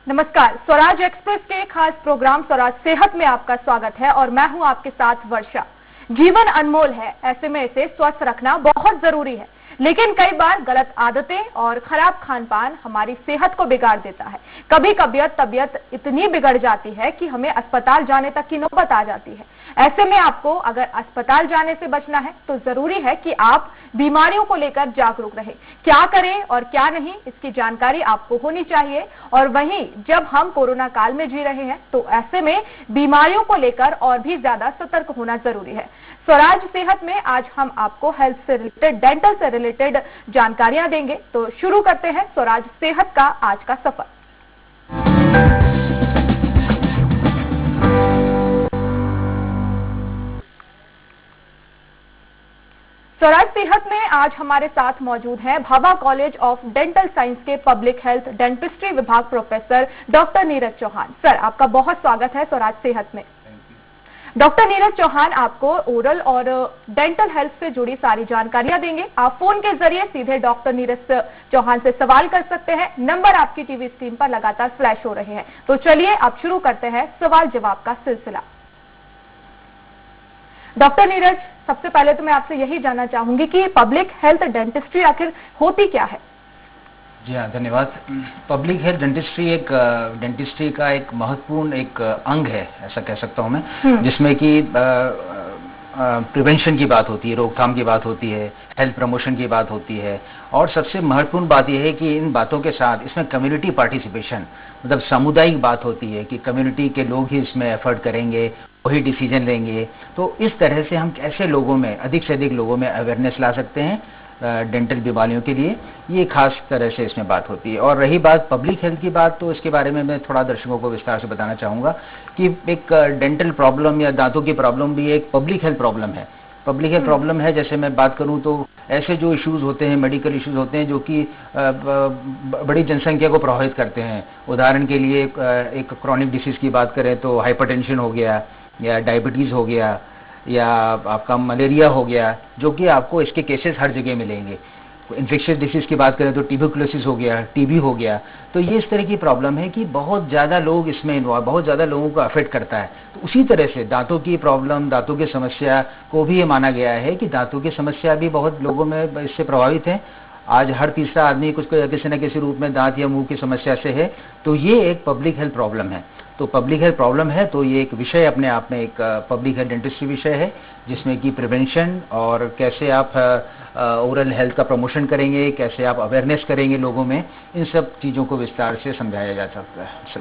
नमस्कार, स्वराज एक्सप्रेस के खास प्रोग्राम स्वराज सेहत में आपका स्वागत है और मैं हूं आपके साथ वर्षा। जीवन अनमोल है, ऐसे में इसे स्वस्थ रखना बहुत जरूरी है, लेकिन कई बार गलत आदतें और खराब खान पान हमारी सेहत को बिगाड़ देता है। कभी कभी तबीयत इतनी बिगड़ जाती है कि हमें अस्पताल जाने तक की नौबत आ जाती है। ऐसे में आपको अगर अस्पताल जाने से बचना है तो जरूरी है कि आप बीमारियों को लेकर जागरूक रहें। क्या करें और क्या नहीं, इसकी जानकारी आपको होनी चाहिए। और वहीं जब हम कोरोना काल में जी रहे हैं तो ऐसे में बीमारियों को लेकर और भी ज्यादा सतर्क होना जरूरी है। स्वराज सेहत में आज हम आपको हेल्थ से रिलेटेड, डेंटल से रिलेटेड जानकारियां देंगे। तो शुरू करते हैं स्वराज सेहत का आज का सफर। स्वराज सेहत में आज हमारे साथ मौजूद हैं Bhabha college of dental science के पब्लिक हेल्थ डेंटिस्ट्री विभाग professor doctor Neeraj Chauhan. Sir, आपका बहुत स्वागत है स्वराज सेहत में। डॉक्टर नीरज चौहान आपको ओरल और डेंटल हेल्थ से जुड़ी सारी जानकारियां देंगे। आप फोन के जरिए सीधे डॉक्टर नीरज चौहान से सवाल कर सकते हैं। नंबर आपकी टीवी स्क्रीन पर लगातार फ्लैश हो रहे हैं। तो चलिए अब शुरू करते हैं सवाल जवाब का सिलसिला। डॉक्टर नीरज, सबसे पहले तो मैं आपसे यही जानना चाहूंगी कि पब्लिक हेल्थ डेंटिस्ट्री आखिर होती क्या है? जी हाँ, धन्यवाद। पब्लिक हेल्थ डेंटिस्ट्री एक डेंटिस्ट्री का एक महत्वपूर्ण एक अंग है, ऐसा कह सकता हूँ मैं, जिसमें कि प्रिवेंशन की बात होती है, रोकथाम की बात होती है, हेल्थ प्रमोशन की बात होती है। और सबसे महत्वपूर्ण बात यह है कि इन बातों के साथ इसमें कम्युनिटी पार्टिसिपेशन, मतलब सामुदायिक बात होती है कि कम्युनिटी के लोग ही इसमें एफर्ट करेंगे, वही डिसीजन लेंगे। तो इस तरह से हम कैसे लोगों में, अधिक से अधिक लोगों में अवेयरनेस ला सकते हैं डेंटल बीमारियों के लिए, ये खास तरह से इसमें बात होती है। और रही बात पब्लिक हेल्थ की बात, तो इसके बारे में मैं थोड़ा दर्शकों को विस्तार से बताना चाहूँगा कि एक डेंटल प्रॉब्लम या दांतों की प्रॉब्लम भी एक पब्लिक हेल्थ प्रॉब्लम है। पब्लिक हेल्थ प्रॉब्लम है, जैसे मैं बात करूं तो ऐसे जो इश्यूज होते हैं, मेडिकल इश्यूज होते हैं जो कि बड़ी जनसंख्या को प्रभावित करते हैं। उदाहरण के लिए एक क्रॉनिक डिसीज की बात करें तो हाइपरटेंशन हो गया, या डायबिटीज हो गया, या आपका मलेरिया हो गया, जो कि आपको इसके केसेस हर जगह मिलेंगे। इन्फेक्शियस डिसीज की बात करें तो ट्यूबरकुलोसिस हो गया, टीबी हो गया। तो ये इस तरह की प्रॉब्लम है कि बहुत ज़्यादा लोग इसमें इन्वॉल्व, बहुत ज़्यादा लोगों को अफेक्ट करता है। तो उसी तरह से दांतों की प्रॉब्लम, दांतों की समस्या को भी ये माना गया है कि दांतों की समस्या भी बहुत लोगों में इससे प्रभावित है। आज हर तीसरा आदमी कुछ किसी न किसी रूप में दांत या मुंह की समस्या से है। तो ये एक पब्लिक हेल्थ प्रॉब्लम है। तो पब्लिक हेल्थ प्रॉब्लम है तो ये एक विषय अपने आप में, एक पब्लिक हेल्थ डेंटिस्ट्री विषय है, जिसमें कि प्रिवेंशन और कैसे आप ओरल हेल्थ का प्रमोशन करेंगे, कैसे आप अवेयरनेस करेंगे लोगों में, इन सब चीज़ों को विस्तार से समझाया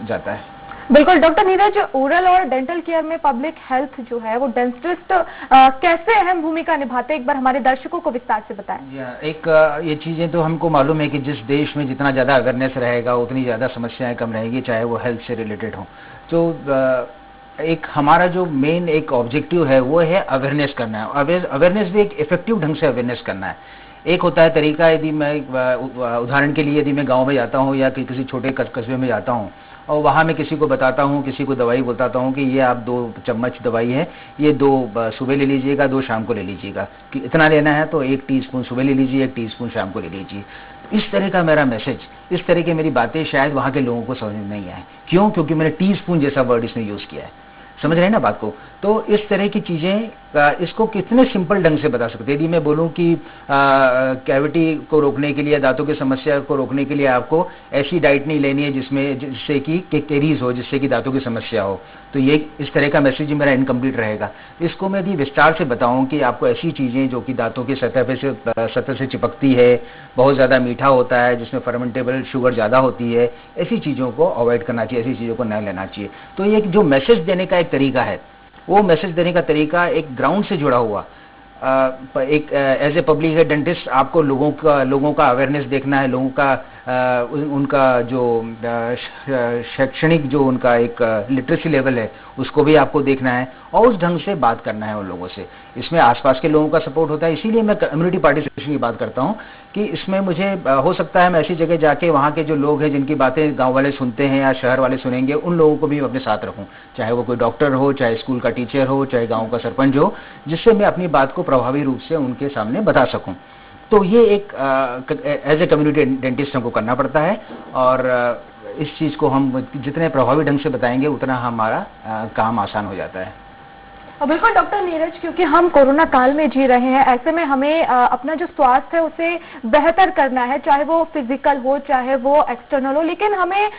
जाता है। बिल्कुल डॉक्टर नीरज, ओरल और डेंटल केयर में पब्लिक हेल्थ जो है वो डेंटिस्ट कैसे अहम भूमिका निभाते हैं, एक बार हमारे दर्शकों को विस्तार से बताएं। ये चीजें तो हमको मालूम है कि जिस देश में जितना ज्यादा अवेयरनेस रहेगा उतनी ज्यादा समस्याएं कम रहेगी, चाहे वो हेल्थ से रिलेटेड हो। तो एक हमारा जो मेन एक ऑब्जेक्टिव है वो है अवेयरनेस करना है। अवेयरनेस भी एक इफेक्टिव ढंग से अवेयरनेस करना है। एक होता है तरीका, यदि मैं उदाहरण के लिए यदि मैं गाँव में जाता हूँ या किसी छोटे कस्बे में जाता हूँ और वहाँ मैं किसी को बताता हूँ, किसी को दवाई बताता हूँ कि ये आप 2 चम्मच दवाई है, ये 2 सुबह ले लीजिएगा, 2 शाम को ले लीजिएगा, कि इतना लेना है तो 1 टीस्पून सुबह ले लीजिए, 1 टीस्पून शाम को ले लीजिए। इस तरह का मेरा मैसेज, इस तरह की मेरी बातें शायद वहाँ के लोगों को समझ में नहीं आए। क्यों? क्योंकि मैंने टीस्पून जैसा वर्ड इसमें यूज़ किया है। समझ रहे हैं ना बात को? तो इस तरह की चीज़ें इसको कितने सिंपल ढंग से बता सकते हैं। यदि मैं बोलूं कि कैविटी को रोकने के लिए, दांतों की समस्या को रोकने के लिए आपको ऐसी डाइट नहीं लेनी है जिससे कि कैरीज हो, जिससे कि दांतों की समस्या हो, तो ये इस तरह का मैसेज मेरा इनकम्प्लीट रहेगा। इसको मैं यदि विस्तार से बताऊं कि आपको ऐसी चीज़ें जो कि दांतों की सतह से चिपकती है, बहुत ज़्यादा मीठा होता है, जिसमें फर्मेंटेबल शुगर ज़्यादा होती है, ऐसी चीज़ों को अवॉइड करना चाहिए, ऐसी चीज़ों को न लेना चाहिए। तो ये जो मैसेज देने का एक तरीका है, वो मैसेज देने का तरीका एक ग्राउंड से जुड़ा हुआ, एक as a public health dentist आपको लोगों का अवेयरनेस देखना है, लोगों का उनका जो शैक्षणिक जो उनका एक लिटरेसी लेवल है उसको भी आपको देखना है और उस ढंग से बात करना है उन लोगों से। इसमें आसपास के लोगों का सपोर्ट होता है, इसीलिए मैं कम्युनिटी पार्टिसिपेशन की बात करता हूँ कि इसमें मुझे हो सकता है मैं ऐसी जगह जाके वहाँ के जो लोग हैं जिनकी बातें गाँव वाले सुनते हैं या शहर वाले सुनेंगे, उन लोगों को भी अपने साथ रखूँ, चाहे वो कोई डॉक्टर हो, चाहे स्कूल का टीचर हो, चाहे गाँव का सरपंच हो, जिससे मैं अपनी बात को प्रभावी रूप से उनके सामने बता सकूँ। तो ये एक एज ए कम्युनिटी डेंटिस्ट हमको करना पड़ता है। और इस चीज़ को हम जितने प्रभावी ढंग से बताएंगे उतना हमारा काम आसान हो जाता है। बिल्कुल डॉक्टर नीरज, क्योंकि हम कोरोना काल में जी रहे हैं, ऐसे में हमें अपना जो स्वास्थ्य है उसे बेहतर करना है, चाहे वो फिजिकल हो चाहे वो एक्सटर्नल हो। लेकिन हमें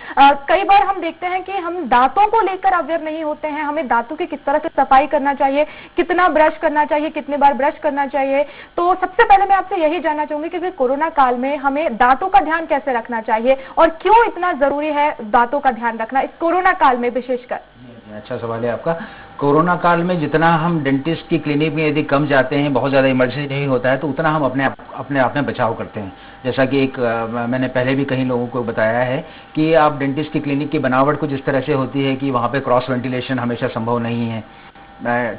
कई बार हम देखते हैं कि हम दांतों को लेकर अवेयर नहीं होते हैं, हमें दांतों की किस तरह से सफाई करना चाहिए, कितना ब्रश करना चाहिए, कितने बार ब्रश करना चाहिए। तो सबसे पहले मैं आपसे यही जानना चाहूंगी कि कोरोना काल में हमें दांतों का ध्यान कैसे रखना चाहिए और क्यों इतना जरूरी है दांतों का ध्यान रखना इस कोरोना काल में विशेषकर? अच्छा सवाल है आपका। कोरोना काल में जितना हम डेंटिस्ट की क्लिनिक में यदि कम जाते हैं, बहुत ज़्यादा इमरजेंसी नहीं होता है, तो उतना हम अपने आप में बचाव करते हैं। जैसा कि मैंने पहले भी कई लोगों को बताया है कि आप डेंटिस्ट की क्लिनिक की बनावट कुछ इस तरह से होती है कि वहाँ पे क्रॉस वेंटिलेशन हमेशा संभव नहीं है,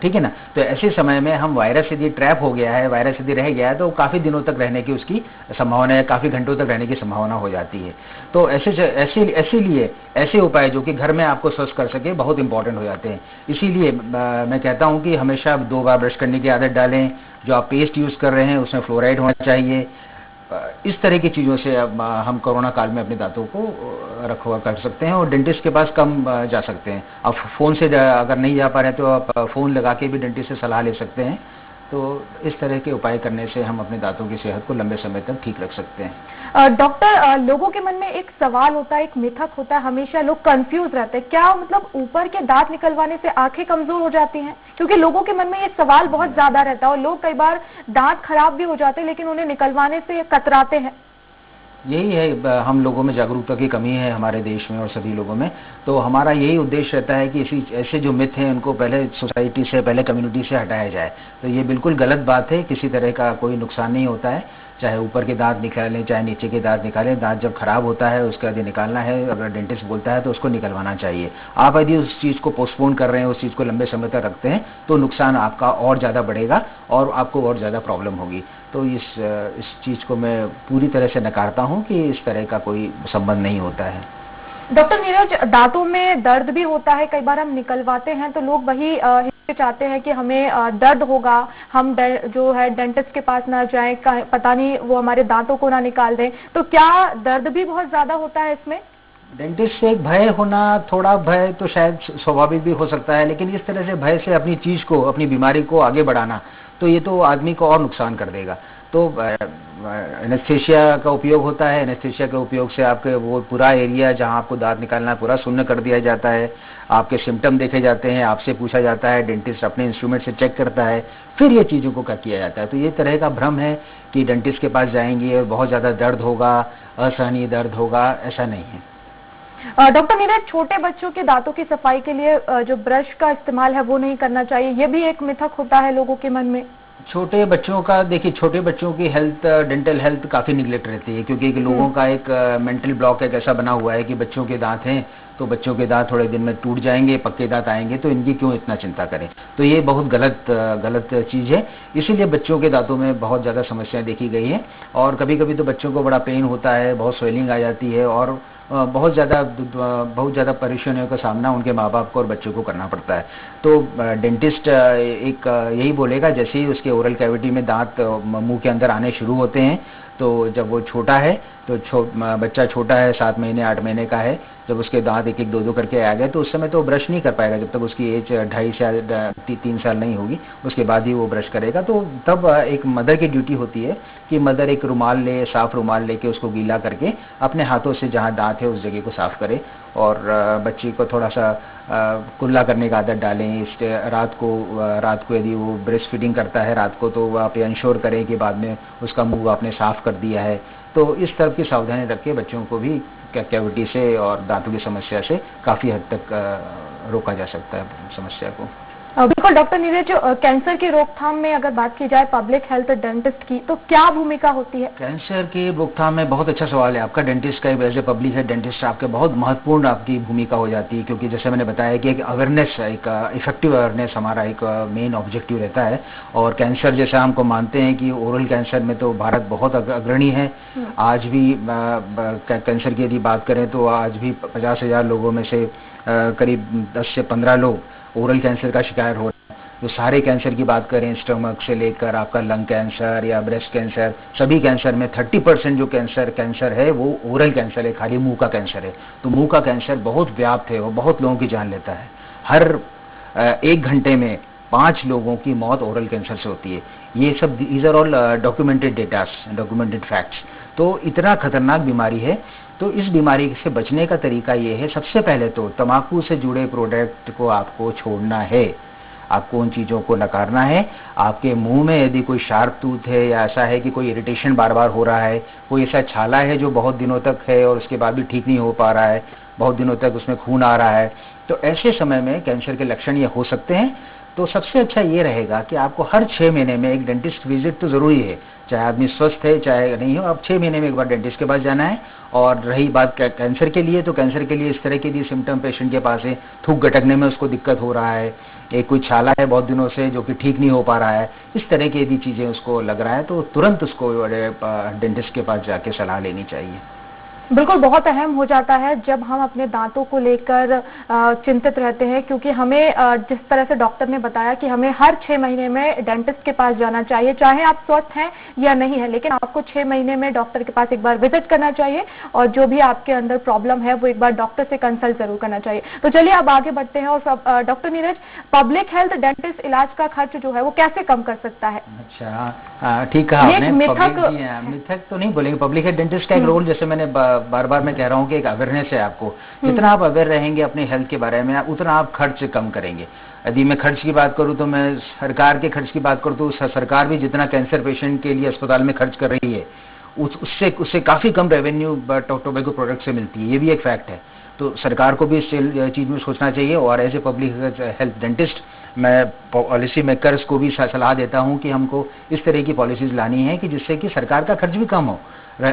ठीक है ना। तो ऐसे समय में हम वायरस यदि ट्रैप हो गया है, वायरस यदि रह गया है, तो काफ़ी दिनों तक रहने की उसकी संभावना है, काफ़ी घंटों तक रहने की संभावना हो जाती है। तो इसीलिए ऐसे उपाय जो कि घर में आपको स्वस्थ कर सके बहुत इंपॉर्टेंट हो जाते हैं। इसीलिए मैं कहता हूं कि हमेशा 2 बार ब्रश करने की आदत डालें। जो आप पेस्ट यूज़ कर रहे हैं उसमें फ्लोराइड होना चाहिए। इस तरह की चीज़ों से अब हम कोरोना काल में अपने दांतों को रखवा कर सकते हैं और डेंटिस्ट के पास कम जा सकते हैं। आप फ़ोन से अगर नहीं जा पा रहे हैं तो आप फ़ोन लगा के भी डेंटिस्ट से सलाह ले सकते हैं। तो इस तरह के उपाय करने से हम अपने दांतों की सेहत को लंबे समय तक ठीक रख सकते हैं। डॉक्टर, लोगों के मन में एक सवाल होता है, एक मिथक होता है, हमेशा लोग कंफ्यूज रहते हैं, क्या मतलब ऊपर के दांत निकलवाने से आंखें कमजोर हो जाती हैं? क्योंकि लोगों के मन में ये सवाल बहुत ज्यादा रहता है और लोग कई बार दांत खराब भी हो जाते हैं लेकिन उन्हें निकलवाने से कतराते हैं। यही है, हम लोगों में जागरूकता की कमी है हमारे देश में और सभी लोगों में। तो हमारा यही उद्देश्य रहता है कि ऐसे जो मिथ हैं उनको पहले सोसाइटी से, पहले कम्युनिटी से हटाया जाए। तो ये बिल्कुल गलत बात है, किसी तरह का कोई नुकसान नहीं होता है। चाहे ऊपर के दांत निकालें चाहे नीचे के दांत निकालें, दांत जब खराब होता है उसका यदि निकालना है, अगर डेंटिस्ट बोलता है तो उसको निकलवाना चाहिए। आप यदि उस चीज़ को पोस्टपोन कर रहे हैं, उस चीज़ को लंबे समय तक रखते हैं, तो नुकसान आपका और ज़्यादा बढ़ेगा और आपको और ज़्यादा प्रॉब्लम होगी। तो इस चीज़ को मैं पूरी तरह से नकारता हूँ कि इस तरह का कोई संबंध नहीं होता है। डॉक्टर नीरज, दांतों में दर्द भी होता है, कई बार हम निकलवाते हैं तो लोग वही चाहते हैं कि हमें दर्द होगा, हम जो है डेंटिस्ट के पास ना जाएं, पता नहीं वो हमारे दांतों को ना निकाल दें। तो क्या दर्द भी बहुत ज्यादा होता है इसमें? डेंटिस्ट से एक भय होना, थोड़ा भय तो शायद स्वाभाविक भी हो सकता है, लेकिन इस तरह से भय से अपनी चीज़ को, अपनी बीमारी को आगे बढ़ाना, तो ये तो आदमी को और नुकसान कर देगा। तो एनेस्थेशिया का उपयोग होता है। एनेस्थेशिया के उपयोग से आपके वो पूरा एरिया जहां आपको दांत निकालना है पूरा शून्य कर दिया जाता है। आपके सिम्टम देखे जाते हैं, आपसे पूछा जाता है, डेंटिस्ट अपने इंस्ट्रूमेंट से चेक करता है, फिर ये चीज़ों को क्या किया जाता है। तो ये तरह का भ्रम है कि डेंटिस्ट के पास जाएंगे और बहुत ज़्यादा दर्द होगा, असहनीय दर्द होगा, ऐसा नहीं है। डॉक्टर नीरज, छोटे बच्चों के दांतों की सफाई के लिए जो ब्रश का इस्तेमाल है वो नहीं करना चाहिए, ये भी एक मिथक होता है लोगों के मन में। छोटे बच्चों का देखिए, छोटे बच्चों की हेल्थ, डेंटल हेल्थ काफ़ी निगलेक्ट रहती है, क्योंकि लोगों का एक मेंटल ब्लॉक एक ऐसा बना हुआ है कि बच्चों के दांत हैं तो बच्चों के दांत थोड़े दिन में टूट जाएंगे, पक्के दांत आएंगे, तो इनकी क्यों इतना चिंता करें। तो ये बहुत गलत चीज़ है। इसीलिए बच्चों के दांतों में बहुत ज़्यादा समस्याएं देखी गई हैं और कभी कभी तो बच्चों को बड़ा पेन होता है, बहुत स्वेलिंग आ जाती है और बहुत ज़्यादा परेशानियों का सामना उनके माँ बाप को और बच्चों को करना पड़ता है। तो डेंटिस्ट एक यही बोलेगा, जैसे ही उसके ओरल कैविटी में दांत मुंह के अंदर आने शुरू होते हैं, तो जब वो छोटा है तो बच्चा छोटा है, 7 महीने 8 महीने का है, जब उसके दांत 1-1 2-2 करके आ गए तो उस समय तो ब्रश नहीं कर पाएगा जब तक उसकी एज 2.5 साल 3 साल नहीं होगी, उसके बाद ही वो ब्रश करेगा। तो तब एक मदर की ड्यूटी होती है कि मदर एक रुमाल ले, साफ रुमाल लेके उसको गीला करके अपने हाथों से जहाँ दांत है उस जगह को साफ करे और बच्ची को थोड़ा सा कुल्ला करने का आदत डालें। रात को यदि वो ब्रेस्ट फीडिंग करता है रात को, तो आप इंश्योर करें कि बाद में उसका मुंह आपने साफ कर दिया है। तो इस तरह की सावधानी रख के बच्चों को भी कैविटी से और दांतों की समस्या से काफ़ी हद तक रोका जा सकता है समस्या को। बिल्कुल डॉक्टर नीरज, कैंसर की रोकथाम में अगर बात की जाए पब्लिक हेल्थ डेंटिस्ट की, तो क्या भूमिका होती है? कैंसर की रोकथाम में बहुत अच्छा सवाल है आपका। डेंटिस्ट का as a public health dentist आपके बहुत महत्वपूर्ण आपकी भूमिका हो जाती है, क्योंकि जैसे मैंने बताया कि एक अवेयरनेस, एक इफेक्टिव अवेयरनेस हमारा एक मेन ऑब्जेक्टिव रहता है। और कैंसर जैसा हमको मानते हैं कि ओरल कैंसर में तो भारत बहुत अग्रणी है। आज भी कैंसर की यदि बात करें तो आज भी 50,000 लोगों में से करीब 10 से 15 लोग ओरल कैंसर का शिकार हो रहे हैं। जो सारे कैंसर की बात करें, स्टमक से लेकर आपका लंग कैंसर या ब्रेस्ट कैंसर, सभी कैंसर में 30% जो कैंसर है वो ओरल कैंसर है, खाली मुंह का कैंसर है। तो मुंह का कैंसर बहुत व्याप्त है और बहुत लोगों की जान लेता है। हर 1 घंटे में 5 लोगों की मौत ओरल कैंसर से होती है। ये सब these are all documented datas, documented facts. तो इतना खतरनाक बीमारी है। तो इस बीमारी से बचने का तरीका ये है, सबसे पहले तो तंबाकू से जुड़े प्रोडक्ट को आपको छोड़ना है, आपको उन चीज़ों को नकारना है। आपके मुंह में यदि कोई शार्प टूथ है या ऐसा है कि कोई इरिटेशन बार बार हो रहा है, कोई ऐसा छाला है जो बहुत दिनों तक है और उसके बाद भी ठीक नहीं हो पा रहा है, बहुत दिनों तक उसमें खून आ रहा है, तो ऐसे समय में कैंसर के लक्षण ये हो सकते हैं। तो सबसे अच्छा ये रहेगा कि आपको हर 6 महीने में एक डेंटिस्ट विजिट तो ज़रूरी है, चाहे आदमी स्वस्थ है चाहे नहीं हो, आप 6 महीने में एक बार डेंटिस्ट के पास जाना है। और रही बात कैंसर के लिए, तो कैंसर के लिए इस तरह के भी सिम्टम पेशेंट के पास है, थूक गटकने में उसको दिक्कत हो रहा है, एक कोई छाला है बहुत दिनों से जो कि ठीक नहीं हो पा रहा है, इस तरह की यदि चीज़ें उसको लग रहा है तो तुरंत उसको डेंटिस्ट के पास जाके सलाह लेनी चाहिए। बिल्कुल, बहुत अहम हो जाता है जब हम अपने दांतों को लेकर चिंतित रहते हैं, क्योंकि हमें जिस तरह से डॉक्टर ने बताया कि हमें हर 6 महीने में डेंटिस्ट के पास जाना चाहिए, चाहे आप स्वस्थ हैं या नहीं है, लेकिन आपको 6 महीने में डॉक्टर के पास एक बार विजिट करना चाहिए और जो भी आपके अंदर प्रॉब्लम है वो एक बार डॉक्टर से कंसल्ट जरूर करना चाहिए। तो चलिए अब आगे बढ़ते हैं और doctor Neeraj, public health dentist इलाज का खर्च जो है वो कैसे कम कर सकता है? अच्छा, ठीक कहा आपने। मिथक तो नहीं बोलेंगे, पब्लिक हेल्थ डेंटिस्ट का एक रोल, जैसे मैंने बार बार मैं कह रहा हूँ कि एक अवेयरनेस है आपको। जितना आप अवेयर रहेंगे अपने हेल्थ के बारे में, उतना आप खर्च कम करेंगे। यदि मैं खर्च की बात करूँ तो मैं सरकार के खर्च की बात करूँ तो सरकार भी जितना कैंसर पेशेंट के लिए अस्पताल में खर्च कर रही है उससे काफ़ी कम रेवेन्यू टोबैको प्रोडक्ट से मिलती है। ये भी एक फैक्ट है। तो सरकार को भी इस चीज़ में सोचना चाहिए। और as a public health dentist मैं पॉलिसी मेकर्स को भी सलाह देता हूं कि हमको इस तरह की पॉलिसीज लानी है कि जिससे कि सरकार का खर्च भी कम हो।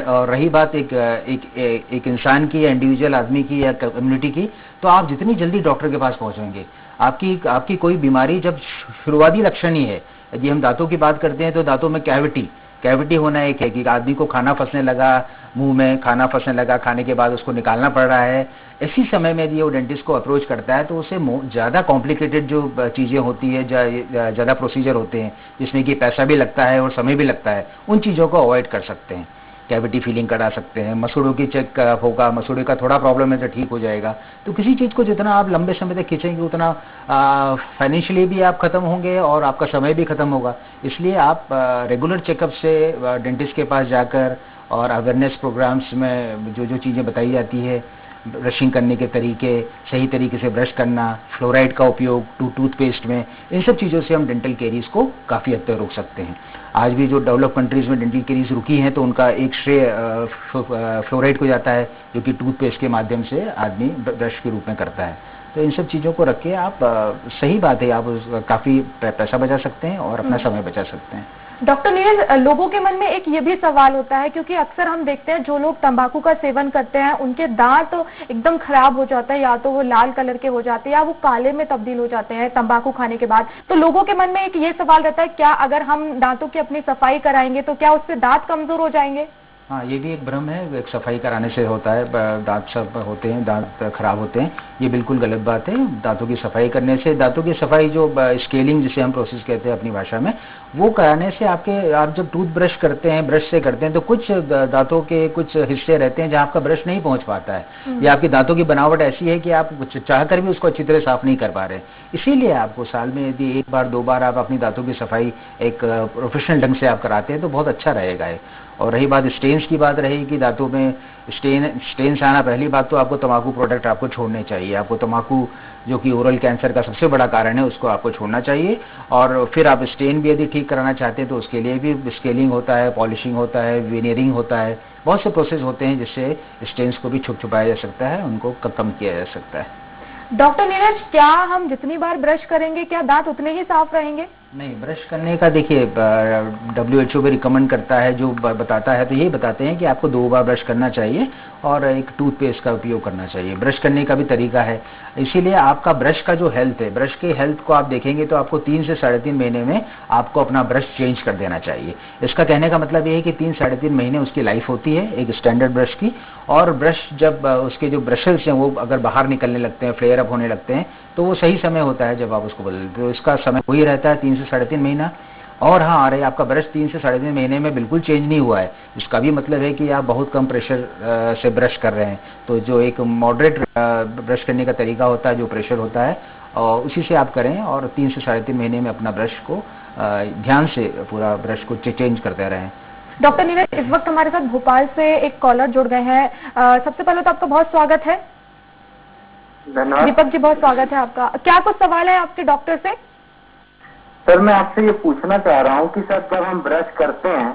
और रही बात एक इंसान की या इंडिविजुअल आदमी की या कम्युनिटी की, तो आप जितनी जल्दी डॉक्टर के पास पहुंचेंगे, आपकी कोई बीमारी जब शुरुआती लक्षण ही है, यदि हम दांतों की बात करते हैं तो दांतों में कैविटी होना एक है कि आदमी को खाना फंसने लगा, मुंह में खाना फंसने लगा, खाने के बाद उसको निकालना पड़ रहा है, इसी समय में यदि वो डेंटिस्ट को अप्रोच करता है तो उसे ज़्यादा कॉम्प्लिकेटेड जो चीज़ें होती है, ज़्यादा प्रोसीजर होते हैं जिसमें कि पैसा भी लगता है और समय भी लगता है, उन चीज़ों को अवॉइड कर सकते हैं। कैविटी फीलिंग करा सकते हैं, मसूड़ों की चेक होगा, मसूड़े का थोड़ा प्रॉब्लम है तो ठीक हो जाएगा। तो किसी चीज़ को जितना आप लंबे समय तक खींचेंगे उतना फाइनेंशियली भी आप खत्म होंगे और आपका समय भी खत्म होगा। इसलिए आप रेगुलर चेकअप से डेंटिस्ट के पास जाकर और अवेयरनेस प्रोग्राम्स में जो चीज़ें बताई जाती है, ब्रशिंग करने के तरीके, सही तरीके से ब्रश करना, फ्लोराइड का उपयोग टूथपेस्ट में, इन सब चीज़ों से हम डेंटल कैरीज को काफ़ी हद तक रोक सकते हैं। आज भी जो डेवलप कंट्रीज में डेंटल कैरीज रुकी हैं तो उनका एक श्रेय फ्लोराइड को जाता है, जो कि टूथपेस्ट के माध्यम से आदमी ब्रश के रूप में करता है। तो इन सब चीज़ों को रख के आप सही बात है, आप काफ़ी पैसा बचा सकते हैं और अपना समय बचा सकते हैं। डॉक्टर नीरज, लोगों के मन में एक ये भी सवाल होता है, क्योंकि अक्सर हम देखते हैं जो लोग तंबाकू का सेवन करते हैं उनके दांत तो एकदम खराब हो जाता है, या तो वो लाल कलर के हो जाते हैं या वो काले में तब्दील हो जाते हैं तंबाकू खाने के बाद। तो लोगों के मन में एक ये सवाल रहता है, क्या अगर हम दांतों की अपनी सफाई कराएंगे तो क्या उससे दांत कमजोर हो जाएंगे? हाँ, ये भी एक भ्रम है, एक सफाई कराने से होता है दांत सब होते हैं, दांत खराब होते हैं, ये बिल्कुल गलत बात है। दांतों की सफाई करने से, दांतों की सफाई जो स्केलिंग जिसे हम प्रोसेस कहते हैं अपनी भाषा में, वो कराने से आप जब टूथ ब्रश करते हैं, ब्रश से करते हैं, तो कुछ दांतों के कुछ हिस्से रहते हैं जहाँ आपका ब्रश नहीं पहुंच पाता है, या आपकी दांतों की बनावट ऐसी है कि आप चाहकर भी उसको अच्छी तरह साफ नहीं कर पा रहे। इसीलिए आपको साल में यदि 1 बार 2 बार आप अपनी दांतों की सफाई एक प्रोफेशनल ढंग से आप कराते हैं तो बहुत अच्छा रहेगा। और रही बात स्टेन्स की बात रही कि दांतों में स्टेन्स आना, पहली बात तो आपको तंबाकू प्रोडक्ट आपको छोड़ने चाहिए। आपको तंबाकू जो कि ओरल कैंसर का सबसे बड़ा कारण है उसको आपको छोड़ना चाहिए। और फिर आप स्टेन भी यदि ठीक कराना चाहते हैं तो उसके लिए भी स्केलिंग होता है, पॉलिशिंग होता है, वेनियरिंग होता है, बहुत से प्रोसेस होते हैं जिससे स्टेन्स को भी छुपाया जा सकता है, उनको कम किया जा सकता है। डॉक्टर नीरज, क्या हम जितनी बार ब्रश करेंगे क्या दांत उतने ही साफ रहेंगे? नहीं, ब्रश करने का देखिए WHO भी रिकमेंड करता है, जो बताता है तो यही बताते हैं कि आपको 2 बार ब्रश करना चाहिए और एक टूथपेस्ट का उपयोग करना चाहिए। ब्रश करने का भी तरीका है, इसीलिए आपका ब्रश का जो हेल्थ है, ब्रश के हेल्थ को आप देखेंगे तो आपको 3 से 3.5 महीने में आपको अपना ब्रश चेंज कर देना चाहिए। इसका कहने का मतलब ये है कि 3 से 3.5 महीने उसकी लाइफ होती है एक स्टैंडर्ड ब्रश की, और ब्रश जब उसके जो ब्रशेस हैं वो अगर बाहर निकलने लगते हैं, फ्लेयर अप होने लगते हैं, तो वो सही समय होता है जब आप उसको बदलते हो। इसका समय वही रहता है 3 से 3.5 महीना। और हाँ, आ रही आपका ब्रश 3 से 3.5 महीने में बिल्कुल चेंज नहीं हुआ है, इसका भी मतलब है कि आप बहुत कम प्रेशर से ब्रश कर रहे हैं। तो जो एक मॉडरेट ब्रश करने का तरीका होता है, जो प्रेशर होता है, और उसी से आप करें, और 3 से 3.5 महीने में अपना ब्रश को ध्यान से पूरा ब्रश को चेंज करते रहें। डॉक्टर नीरज, इस वक्त हमारे साथ भोपाल से एक कॉलर जुड़ गए हैं। सबसे पहले तो आपका बहुत स्वागत है। धन्यवाद। दीपक जी, बहुत स्वागत है आपका। क्या कुछ सवाल है आपके डॉक्टर से? सर, मैं आपसे ये पूछना चाह रहा हूँ कि सर जब हम ब्रश करते हैं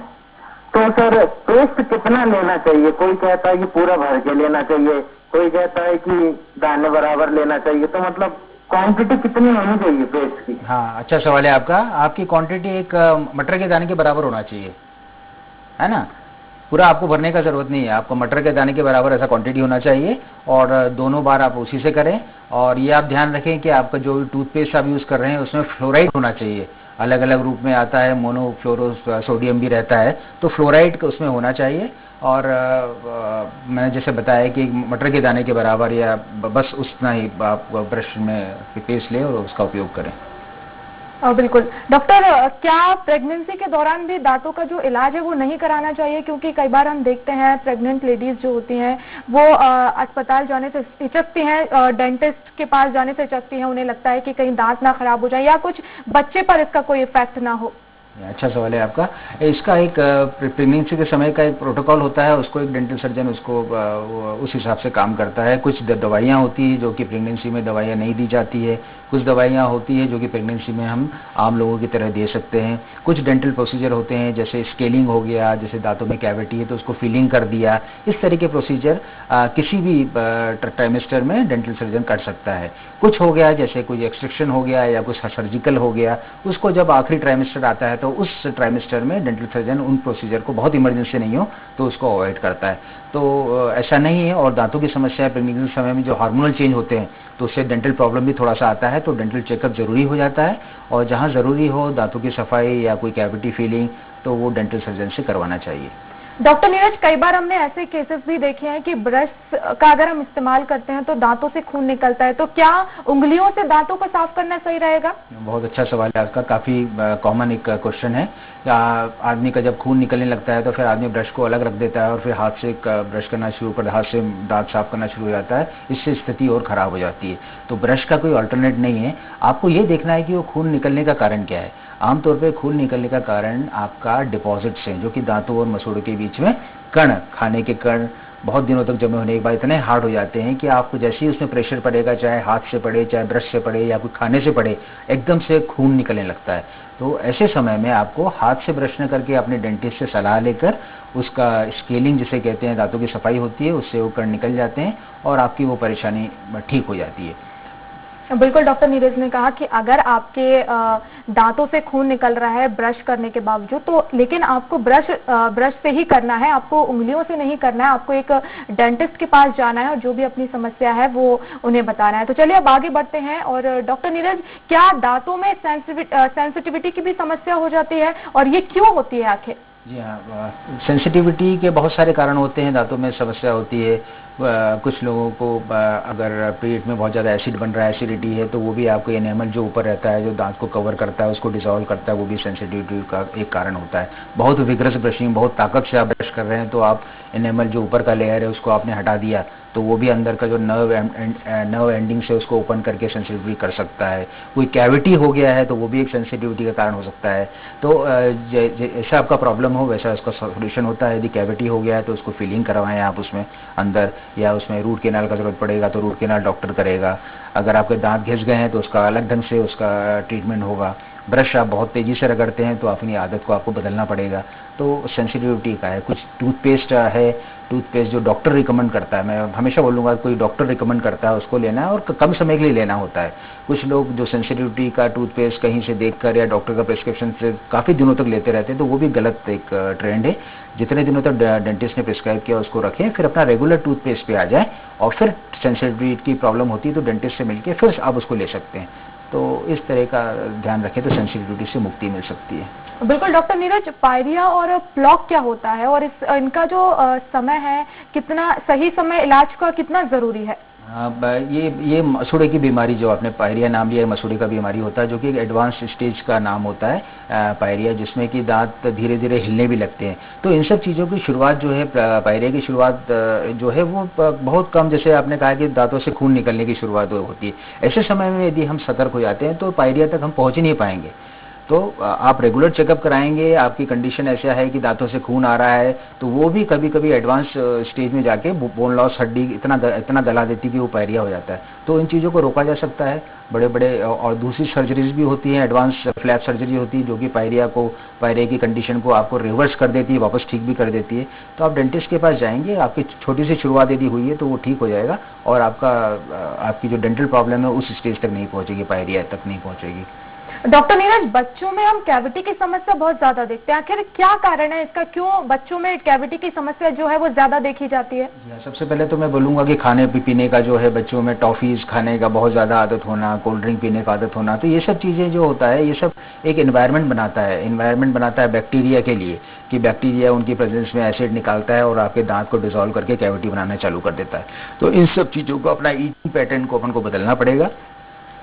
तो सर पेस्ट कितना लेना चाहिए? कोई कहता है कि पूरा भर के लेना चाहिए, कोई कहता है कि दाने बराबर लेना चाहिए, तो मतलब क्वांटिटी कितनी होनी चाहिए पेस्ट की? हाँ, अच्छा सवाल है आपका। आपकी क्वांटिटी एक मटर के दाने के बराबर होना चाहिए, है ना? पूरा आपको भरने का जरूरत नहीं है, आपको मटर के दाने के बराबर ऐसा क्वांटिटी होना चाहिए, और दोनों बार आप उसी से करें। और ये आप ध्यान रखें कि आपका जो टूथपेस्ट आप यूज़ कर रहे हैं उसमें फ्लोराइड होना चाहिए। अलग अलग रूप में आता है, मोनोफ्लोरो सोडियम भी रहता है, तो फ्लोराइड उसमें होना चाहिए। और मैंने जैसे बताया कि मटर के दाने के बराबर, या बस उतना ही आप ब्रश में पेस्ट लें और उसका उपयोग करें। बिल्कुल। डॉक्टर, क्या प्रेगनेंसी के दौरान भी दांतों का जो इलाज है वो नहीं कराना चाहिए? क्योंकि कई बार हम देखते हैं प्रेग्नेंट लेडीज जो होती हैं वो अस्पताल जाने से हिचकती हैं, डेंटिस्ट के पास जाने से हिचकती हैं, उन्हें लगता है कि कहीं दांत ना खराब हो जाए या कुछ बच्चे पर इसका कोई इफेक्ट ना हो। अच्छा सवाल है आपका। इसका एक प्रेगनेंसी के समय का एक प्रोटोकॉल होता है, उसको एक डेंटल सर्जन उसको उस हिसाब से काम करता है। कुछ दवाइयाँ होती है जो कि प्रेगनेंसी में दवाइयाँ नहीं दी जाती है, कुछ दवाइयाँ होती है जो कि प्रेगनेंसी में हम आम लोगों की तरह दे सकते हैं। कुछ डेंटल प्रोसीजर होते हैं, जैसे स्केलिंग हो गया, जैसे दांतों में कैविटी है तो उसको फिलिंग कर दिया, इस तरह के प्रोसीजर किसी भी ट्राइमेस्टर में डेंटल सर्जन कर सकता है। कुछ हो गया जैसे कोई एक्सट्रैक्शन हो गया या कुछ सर्जिकल हो गया, उसको जब आखिरी ट्राइमेस्टर आता है तो उस ट्राइमेस्टर में डेंटल सर्जन उन प्रोसीजर को, बहुत इमरजेंसी नहीं हो तो उसको अवॉइड करता है। तो ऐसा नहीं है। और दांतों की समस्या प्रेगनेंसी के समय में जो हार्मोनल चेंज होते हैं तो उससे डेंटल प्रॉब्लम भी थोड़ा सा आता है, तो डेंटल चेकअप जरूरी हो जाता है। और जहां जरूरी हो दांतों की सफाई या कोई कैविटी फिलिंग, तो वो डेंटल सर्जन से करवाना चाहिए। डॉक्टर नीरज, कई बार हमने ऐसे केसेस भी देखे हैं कि ब्रश का अगर हम इस्तेमाल करते हैं तो दांतों से खून निकलता है, तो क्या उंगलियों से दांतों को साफ करना सही रहेगा? बहुत अच्छा सवाल है आपका, काफी कॉमन एक क्वेश्चन है। आदमी का जब खून निकलने लगता है तो फिर आदमी ब्रश को अलग रख देता है और फिर हाथ से ब्रश करना शुरू कर, हाथ से दांत साफ करना शुरू हो जाता है। इससे स्थिति और खराब हो जाती है। तो ब्रश का कोई अल्टरनेट नहीं है। आपको ये देखना है कि वो खून निकलने का कारण क्या है। आमतौर पे खून निकलने का कारण आपका डिपॉजिट्स हैं, जो कि दांतों और मसूड़ों के बीच में कण, खाने के कण बहुत दिनों तक जमे होने के बाद इतने हार्ड हो जाते हैं कि आपको जैसे ही उसमें प्रेशर पड़ेगा, चाहे हाथ से पड़े, चाहे ब्रश से पड़े या कुछ खाने से पड़े, एकदम से खून निकलने लगता है। तो ऐसे समय में आपको हाथ से ब्रश न करके अपने डेंटिस्ट से सलाह लेकर उसका स्केलिंग जिसे कहते हैं, दांतों की सफाई होती है, उससे वो कण निकल जाते हैं और आपकी वो परेशानी ठीक हो जाती है। बिल्कुल, डॉक्टर नीरज ने कहा कि अगर आपके दांतों से खून निकल रहा है ब्रश करने के बावजूद, तो लेकिन आपको ब्रश से ही करना है, आपको उंगलियों से नहीं करना है, आपको एक डेंटिस्ट के पास जाना है और जो भी अपनी समस्या है वो उन्हें बताना है। तो चलिए अब आगे बढ़ते हैं। और डॉक्टर नीरज, क्या दांतों में सेंसिटिविटी की भी समस्या हो जाती है और ये क्यों होती है आखिर? जी हाँ, सेंसिटिविटी के बहुत सारे कारण होते हैं, दांतों में समस्या होती है। कुछ लोगों को अगर पेट में बहुत ज़्यादा एसिड बन रहा है, एसिडिटी है, तो वो भी आपको एनेमल जो ऊपर रहता है, जो दांत को कवर करता है, उसको डिसॉल्व करता है, वो भी सेंसिटिविटी का एक कारण होता है। बहुत विग्रस ब्रशिंग, बहुत ताकत से आप ब्रश कर रहे हैं तो आप एनेमल जो ऊपर का लेयर है उसको आपने हटा दिया, तो वो भी अंदर का जो नर्व एंडिंग से उसको ओपन करके सेंसिटिविटी कर सकता है। कोई कैविटी हो गया है तो वो भी एक सेंसिटिविटी का कारण हो सकता है। तो जैसा आपका प्रॉब्लम हो वैसा उसका सोल्यूशन होता है। यदि कैविटी हो गया है तो उसको फिलिंग करवाएं आप उसमें अंदर, या उसमें रूट कैनाल का जरूरत पड़ेगा तो रूट कैनाल डॉक्टर करेगा। अगर आपके दांत घिस गए हैं तो उसका अलग ढंग से उसका ट्रीटमेंट होगा। ब्रश आप बहुत तेजी से रगड़ते हैं तो अपनी आदत को आपको बदलना पड़ेगा। तो सेंसिटिविटी का है, कुछ टूथपेस्ट है, टूथपेस्ट जो डॉक्टर रिकमेंड करता है, मैं हमेशा बोलूँगा कोई डॉक्टर रिकमेंड करता है उसको लेना है और कम समय के लिए लेना होता है। कुछ लोग जो सेंसिटिविटी का टूथपेस्ट कहीं से देखकर या डॉक्टर का प्रिस्क्रिप्शन से काफ़ी दिनों तक लेते रहते हैं, तो वो भी गलत एक ट्रेंड है। जितने दिनों तक डेंटिस्ट ने प्रिस्क्राइब किया उसको रखें, फिर अपना रेगुलर टूथपेस्ट पे आ जाए और फिर सेंसिटिविटी की प्रॉब्लम होती है तो डेंटिस्ट से मिलके फिर आप उसको ले सकते हैं। तो इस तरह का ध्यान रखें तो सेंसिटिविटी से मुक्ति मिल सकती है। बिल्कुल डॉक्टर नीरज, पायरिया और प्लॉक क्या होता है और इनका जो समय है, कितना सही समय इलाज का कितना जरूरी है? ये मसूड़े की बीमारी जो आपने पायरिया नाम लिया है, मसूड़े का बीमारी होता है जो कि एक एडवांस स्टेज का नाम होता है पायरिया, जिसमें कि दांत धीरे धीरे हिलने भी लगते हैं। तो इन सब चीज़ों की शुरुआत जो है, पायरिया की शुरुआत जो है वो बहुत कम, जैसे आपने कहा कि दांतों से खून निकलने की शुरुआत होती है, ऐसे समय में यदि हम सतर्क हो जाते हैं तो पायरिया तक हम पहुँच ही नहीं पाएंगे। तो आप रेगुलर चेकअप कराएंगे, आपकी कंडीशन ऐसा है कि दांतों से खून आ रहा है तो वो भी कभी कभी एडवांस स्टेज में जाके बोन लॉस, हड्डी इतना गला देती कि वो पायरिया हो जाता है। तो इन चीज़ों को रोका जा सकता है। बड़े बड़े और दूसरी सर्जरीज भी होती हैं, एडवांस फ्लैप सर्जरी होती है जो कि पायरिया की कंडीशन को आपको रिवर्स कर देती है, वापस ठीक भी कर देती है। तो आप डेंटिस्ट के पास जाएंगे, आपकी छोटी सी शुरुआत यदि हुई है तो वो ठीक हो जाएगा और आपकी जो डेंटल प्रॉब्लम है उस स्टेज तक नहीं पहुँचेगी, पायरिया तक नहीं पहुँचेगी। डॉक्टर नीरज, बच्चों में हम कैविटी की समस्या बहुत ज्यादा देखते हैं, आखिर क्या कारण है इसका? क्यों बच्चों में कैविटी की समस्या जो है वो ज्यादा देखी जाती है? सबसे पहले तो मैं बोलूंगा कि खाने पीने का जो है, बच्चों में टॉफीज खाने का बहुत ज्यादा आदत होना, कोल्ड ड्रिंक पीने का आदत होना, तो ये सब चीजें जो होता है ये सब एक एनवायरनमेंट बनाता है बैक्टीरिया के लिए, कि बैक्टीरिया उनकी प्रेजेंस में एसिड निकालता है और आपके दांत को डिसॉल्व करके कैविटी बनाना चालू कर देता है। तो इन सब चीजों को, अपना ईटिंग पैटर्न को अपन को बदलना पड़ेगा,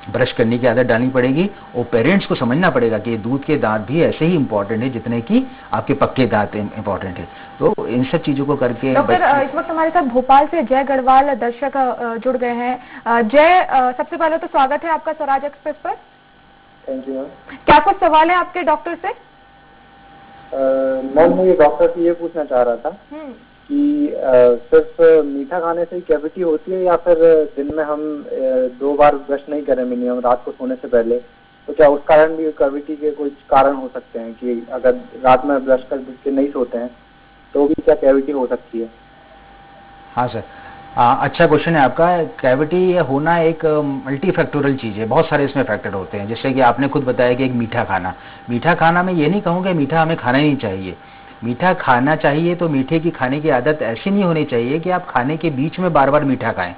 ब्रश करने की आदत डालनी पड़ेगी और पेरेंट्स को समझना पड़ेगा कि दूध के दांत भी ऐसे ही इंपॉर्टेंट है जितने कि आपके पक्के दांत इंपॉर्टेंट है। तो इन सब चीजों को करके डॉक्टर, इस वक्त हमारे साथ भोपाल से जय गढ़वाल दर्शक जुड़ गए हैं। जय, सबसे पहले तो स्वागत है आपका स्वराज एक्सप्रेस पर। Thank you. क्या कुछ सवाल है आपके डॉक्टर से? मैम, मैं ये डॉक्टर से ये पूछना चाह रहा था कि सिर्फ मीठा खाने से ही कैविटी होती है या फिर दिन में हम 2 बार ब्रश नहीं करें मिनिमम रात को सोने से पहले, तो क्या उस कारण भी कैविटी के कुछ कारण हो सकते हैं कि अगर रात में ब्रश करके नहीं सोते हैं तो भी क्या कैविटी हो सकती है? हाँ सर, अच्छा क्वेश्चन है आपका। कैविटी होना एक मल्टी फैक्टोरियल चीज़ है, बहुत सारे इसमें फैक्टर होते हैं। जैसे कि आपने खुद बताया कि एक मीठा खाना मैं ये नहीं कहूँगा मीठा हमें खाना ही नहीं चाहिए। मीठा खाना चाहिए तो मीठे की खाने की आदत ऐसी नहीं होनी चाहिए कि आप खाने के बीच में बार बार मीठा खाएं।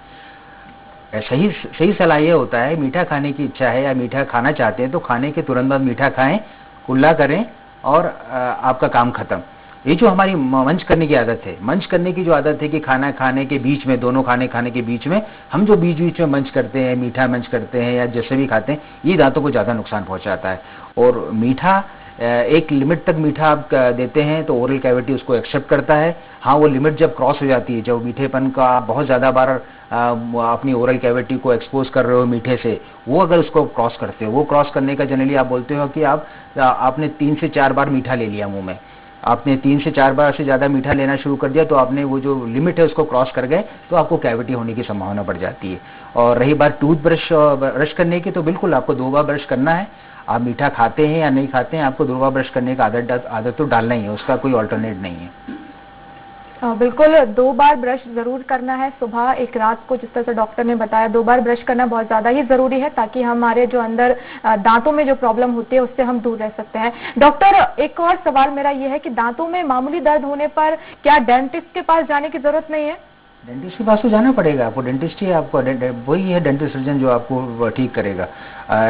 सही सलाह ये होता है, मीठा खाने की इच्छा है या मीठा खाना चाहते हैं तो खाने के तुरंत बाद मीठा खाएं, कुल्ला करें और आपका काम खत्म। ये जो हमारी मंच करने की आदत है, मंच करने की जो आदत है कि खाना खाने के बीच में, दोनों खाने के बीच में हम जो बीच में मंच करते हैं, मीठा मंच करते हैं या जैसे भी खाते हैं, ये दांतों को ज़्यादा नुकसान पहुंचाता है। और मीठा एक लिमिट तक मीठा आप देते हैं तो ओरल कैविटी उसको एक्सेप्ट करता है। हाँ, वो लिमिट जब क्रॉस हो जाती है, जब मीठेपन का बहुत ज़्यादा बार अपनी ओरल कैविटी को एक्सपोज कर रहे हो मीठे से, वो अगर उसको क्रॉस करते हो, वो क्रॉस करने का जनरली आप बोलते हो कि आपने 3 से 4 बार मीठा ले लिया मुंह में, आपने 3 से 4 बार से ज़्यादा मीठा लेना शुरू कर दिया तो आपने वो जो लिमिट है उसको क्रॉस कर गए, तो आपको कैविटी होने की संभावना बढ़ जाती है। और रही बात ब्रश करने की, तो बिल्कुल आपको 2 बार ब्रश करना है। आप मीठा खाते हैं या नहीं खाते हैं, आपको 2 बार ब्रश करने का आदत तो डालना ही है, उसका कोई ऑल्टरनेट नहीं है। बिल्कुल 2 बार ब्रश जरूर करना है, सुबह एक रात को, जिस तरह से डॉक्टर ने बताया 2 बार ब्रश करना बहुत ज्यादा ही जरूरी है ताकि हमारे जो अंदर दांतों में जो प्रॉब्लम होती है उससे हम दूर रह सकते हैं। डॉक्टर, एक और सवाल मेरा ये है कि दांतों में मामूली दर्द होने पर क्या डेंटिस्ट के पास जाने की जरूरत नहीं है? डेंटिस्ट के पास तो जाना पड़ेगा आपको, डेंटिस्ट ही आपको, वही है डेंटल सर्जन जो आपको ठीक करेगा।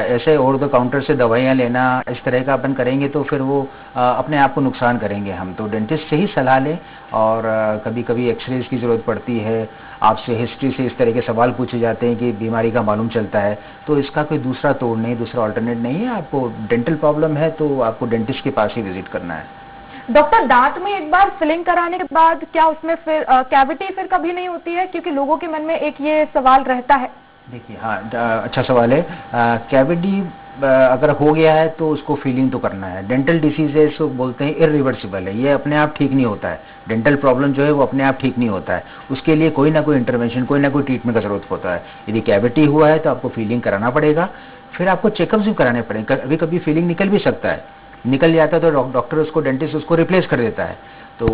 ऐसे ओवर द काउंटर से दवाइयाँ लेना, इस तरह का अपन करेंगे तो फिर वो अपने आप को नुकसान करेंगे। हम तो डेंटिस्ट से ही सलाह लें और कभी कभी एक्सरेज की ज़रूरत पड़ती है, आपसे हिस्ट्री से इस तरह के सवाल पूछे जाते हैं कि बीमारी का मालूम चलता है, तो इसका कोई दूसरा तोड़ नहीं, दूसरा ऑल्टरनेट नहीं है। आपको डेंटल प्रॉब्लम है तो आपको डेंटिस्ट के पास ही विजिट करना है। डॉक्टर, दांत में एक बार फिलिंग कराने के बाद क्या उसमें फिर कैविटी फिर कभी नहीं होती है? क्योंकि लोगों के मन में एक ये सवाल रहता है। देखिए, हाँ, अच्छा सवाल है। कैविटी अगर हो गया है तो उसको फीलिंग तो करना है। डेंटल डिसीजेस बोलते हैं इरिवर्सिबल है, ये अपने आप ठीक नहीं होता है। डेंटल प्रॉब्लम जो है वो अपने आप ठीक नहीं होता है, उसके लिए कोई ना कोई इंटरवेंशन, कोई ना कोई ट्रीटमेंट का जरूरत होता है। यदि कैविटी हुआ है तो आपको फीलिंग कराना पड़ेगा, फिर आपको चेकअप्स भी कराने पड़ेंगे। कभी कभी फीलिंग निकल भी सकता है, निकल जाता है तो डॉक्टर उसको, डेंटिस्ट उसको रिप्लेस कर देता है। तो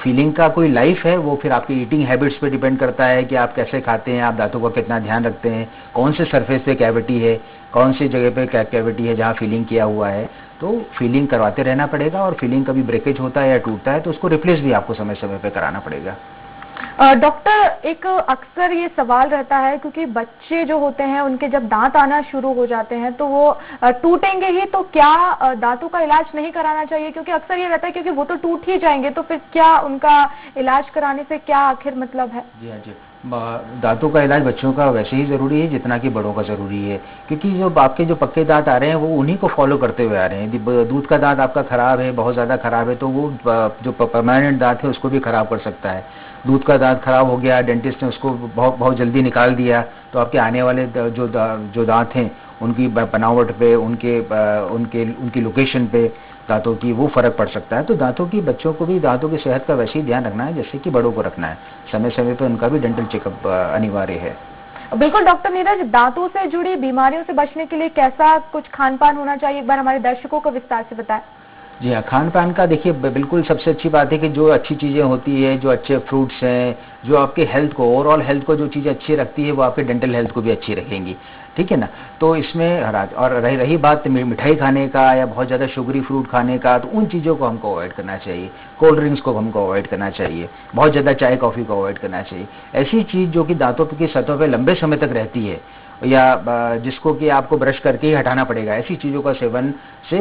फीलिंग का कोई लाइफ है, वो फिर आपकी ईटिंग हैबिट्स पे डिपेंड करता है कि आप कैसे खाते हैं, आप दांतों का कितना ध्यान रखते हैं, कौन से सरफेस पे कैविटी है, कौन सी जगह पे कैविटी है जहाँ फीलिंग किया हुआ है। तो फीलिंग करवाते रहना पड़ेगा, और फीलिंग कभी ब्रेकेज होता है या टूटता है तो उसको रिप्लेस भी आपको समय समय पे कराना पड़ेगा। डॉक्टर, एक अक्सर ये सवाल रहता है, क्योंकि बच्चे जो होते हैं उनके जब दांत आना शुरू हो जाते हैं तो वो टूटेंगे ही, तो क्या दांतों का इलाज नहीं कराना चाहिए? क्योंकि अक्सर ये रहता है क्योंकि वो तो टूट ही जाएंगे, तो फिर क्या उनका इलाज कराने से क्या आखिर मतलब है? जी हाँ जी, दांतों का इलाज बच्चों का वैसे ही जरूरी है जितना कि बड़ों का जरूरी है, क्योंकि जो आपके जो पक्के दांत आ रहे हैं वो उन्हीं को फॉलो करते हुए आ रहे हैं। यदि दूध का दांत आपका खराब है, बहुत ज्यादा खराब है, तो वो जो परमानेंट दांत है उसको भी खराब कर सकता है। दूध का दांत खराब हो गया, डेंटिस्ट ने उसको बहुत जल्दी निकाल दिया, तो आपके आने वाले जो दांत हैं उनकी बनावट पे, उनकी लोकेशन पे दांतों की वो फर्क पड़ सकता है। तो दांतों की, बच्चों को भी दांतों की सेहत का वैसे ही ध्यान रखना है जैसे कि बड़ों को रखना है। समय समय पे उनका भी डेंटल चेकअप अनिवार्य है। बिल्कुल डॉक्टर नीरज, दांतों से जुड़ी बीमारियों से बचने के लिए कैसा कुछ खान पान होना चाहिए, एक बार हमारे दर्शकों को विस्तार से बताएं। जी हाँ, खान पान का देखिए बिल्कुल सबसे अच्छी बात है कि जो अच्छी चीज़ें होती है, जो अच्छे फ्रूट्स हैं, जो आपके हेल्थ को, ओवरऑल हेल्थ को जो चीज़ें अच्छी रखती है वो आपके डेंटल हेल्थ को भी अच्छी रखेंगी, ठीक है ना। तो इसमें और रही बात मिठाई खाने का या बहुत ज़्यादा शुगरी फ्रूट खाने का, तो उन चीज़ों को हमको अवॉइड करना चाहिए। कोल्ड ड्रिंक्स को हमको अवॉइड करना चाहिए, बहुत ज़्यादा चाय कॉफ़ी को अवॉइड करना चाहिए। ऐसी चीज़ जो कि दांतों की सतह पर लंबे समय तक रहती है या जिसको कि आपको ब्रश करके ही हटाना पड़ेगा, ऐसी चीज़ों का सेवन से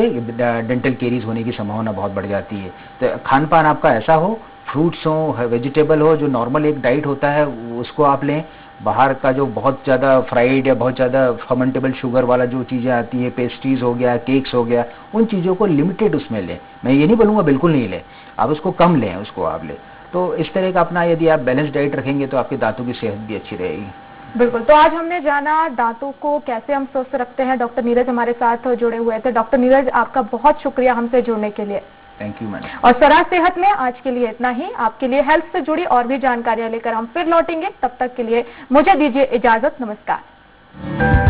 डेंटल केरीज होने की संभावना बहुत बढ़ जाती है। तो खान पान आपका ऐसा हो, फ्रूट्स हो, वेजिटेबल हो, जो नॉर्मल एक डाइट होता है उसको आप लें। बाहर का जो बहुत ज़्यादा फ्राइड या बहुत ज़्यादा फर्मेंटेबल शुगर वाला जो चीज़ें आती है, पेस्ट्रीज हो गया, केक्स हो गया, उन चीज़ों को लिमिटेड उसमें लें। मैं ये नहीं बोलूँगा बिल्कुल नहीं लें, आप उसको कम लें, उसको आप लें। तो इस तरह का अपना यदि आप बैलेंस डाइट रखेंगे तो आपके दांतों की सेहत भी अच्छी रहेगी। बिल्कुल, तो आज हमने जाना दांतों को कैसे हम स्वस्थ रखते हैं। डॉक्टर नीरज हमारे साथ जुड़े हुए थे। डॉक्टर नीरज, आपका बहुत शुक्रिया हमसे जुड़ने के लिए। Thank you madam. और स्वराज सेहत में आज के लिए इतना ही। आपके लिए हेल्थ से जुड़ी और भी जानकारियां लेकर हम फिर लौटेंगे, तब तक के लिए मुझे दीजिए इजाजत। नमस्कार।